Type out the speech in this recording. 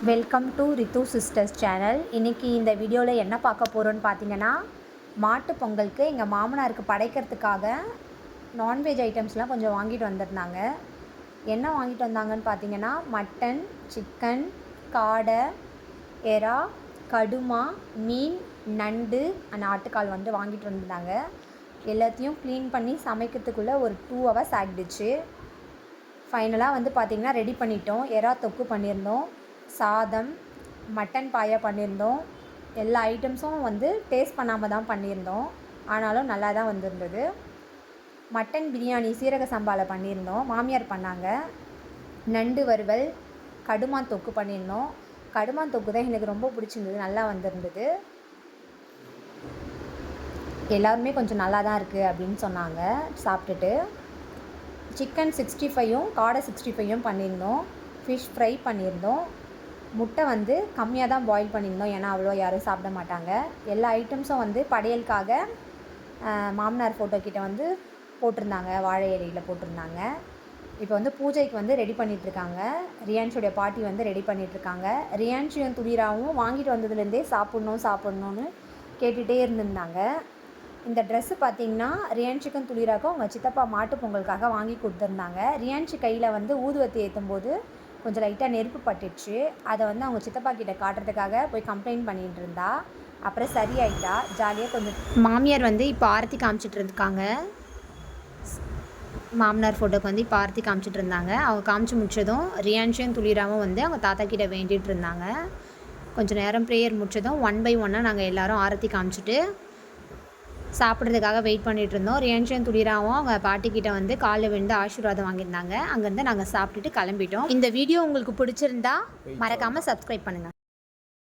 Welcome to Rithu sisters channel. இன்றைக்கி இந்த வீடியோவில் என்ன பார்க்க போகிறோன்னு பார்த்தீங்கன்னா, மாட்டு பொங்கலுக்கு எங்கள் மாமனாருக்கு படைக்கிறதுக்காக நான்வெஜ் ஐட்டம்ஸ்லாம் கொஞ்சம் வாங்கிட்டு வந்திருந்தாங்க. என்ன வாங்கிட்டு வந்தாங்கன்னு பார்த்தீங்கன்னா, மட்டன், சிக்கன், காடை, எறா, கடுமா, மீன், நண்டு அண்ட் ஆட்டுக்கால் வந்து வாங்கிட்டு வந்திருந்தாங்க. எல்லாத்தையும் க்ளீன் பண்ணி சமைக்கிறதுக்குள்ளே ஒரு 2 hours ஆகிடுச்சு. ஃபைனலாக வந்து பார்த்திங்கன்னா ரெடி பண்ணிட்டோம். எறா தொக்கு பண்ணியிருந்தோம், சாதம், மட்டன் பாயா பண்ணியிருந்தோம். எல்லா ஐட்டம்ஸும் வந்து டேஸ்ட் பண்ணாமல் தான் பண்ணியிருந்தோம், ஆனாலும் நல்லா தான் வந்திருந்தது. மட்டன் பிரியாணி சீரக சம்பாவில் பண்ணியிருந்தோம், மாமியார் பண்ணாங்க. நண்டு வறுவல், கடுமா தொக்கு பண்ணியிருந்தோம். கடுமா தொக்கு தான் எனக்கு ரொம்ப பிடிச்சிருந்தது, நல்லா வந்திருந்தது. எல்லாருமே கொஞ்சம் நல்லா தான் இருக்குது அப்படின்னு சொன்னாங்க சாப்பிட்டுட்டு. சிக்கன் 65யும் காடை 65யும் பண்ணியிருந்தோம். ஃபிஷ் ஃப்ரை பண்ணியிருந்தோம். முட்டை வந்து கம்மியாக தான் பாயில் பண்ணியிருந்தோம், ஏன்னா அவ்வளோ யாரும் சாப்பிட மாட்டாங்க. எல்லா ஐட்டம்ஸும் வந்து படையலுக்காக மாமனார் ஃபோட்டோ கிட்ட வந்து போட்டிருந்தாங்க, வாழை இலையில் போட்டிருந்தாங்க. இப்போ வந்து பூஜைக்கு வந்து ரெடி பண்ணிகிட்ருக்காங்க. ரியான்ஷுடைய பாட்டி வந்து ரெடி பண்ணிகிட்ருக்காங்க. ரியான்ஷியும் துளிராவும் வாங்கிட்டு வந்ததுலேருந்தே சாப்பிட்ணுன்னு கேட்டுகிட்டே இருந்திருந்தாங்க. இந்த ட்ரெஸ்ஸு பார்த்திங்கன்னா ரியான்ஷிக்கும் துளிராக்கும் அவங்க சித்தப்பா மாட்டு பொங்கலுக்காக வாங்கி கொடுத்துருந்தாங்க. ரியான்ஷி கையில் வந்து ஊதுவத்தி ஏற்றும் போது கொஞ்சம் லைட்டாக நெருப்பு பட்டுடுச்சு. அதை வந்து அவங்க சித்தப்பா கிட்ட காட்டுறதுக்காக போய் கம்ப்ளைண்ட் பண்ணிகிட்டு இருந்தா. அப்புறம் சரியாயிட்டா, ஜாலியாக கொஞ்சம். மாமியார் வந்து இப்போ ஆரத்தி காமிச்சிட்டு இருக்காங்க. மாமனார் ஃபோட்டோக்கு வந்து இப்போ ஆரத்தி காமிச்சிட்டு இருந்தாங்க. அவங்க காமிச்சு முடிச்சதும் ரியான்ஷியும் துளிராவும் வந்து அவங்க தாத்தா கிட்ட வேண்டிகிட்டு இருந்தாங்க. கொஞ்சம் நேரம் ப்ரேயர் முடிச்சதும் 1 by 1 நாங்கள் எல்லோரும் ஆரத்தி காமிச்சிட்டு சாப்பிட்றதுக்காக வெயிட் பண்ணிகிட்டு இருந்தோம். ரியான்ஷியும் துளிராவும் அவங்க பாட்டிக்கிட்ட வந்து காலில் விழுந்து ஆசீர்வாதம் வாங்கியிருந்தாங்க. அங்கேருந்து நாங்கள் சாப்பிட்டுட்டு கிளம்பிட்டோம். இந்த வீடியோ உங்களுக்கு பிடிச்சிருந்தா மறக்காமல் சப்ஸ்கிரைப் பண்ணுங்கள்.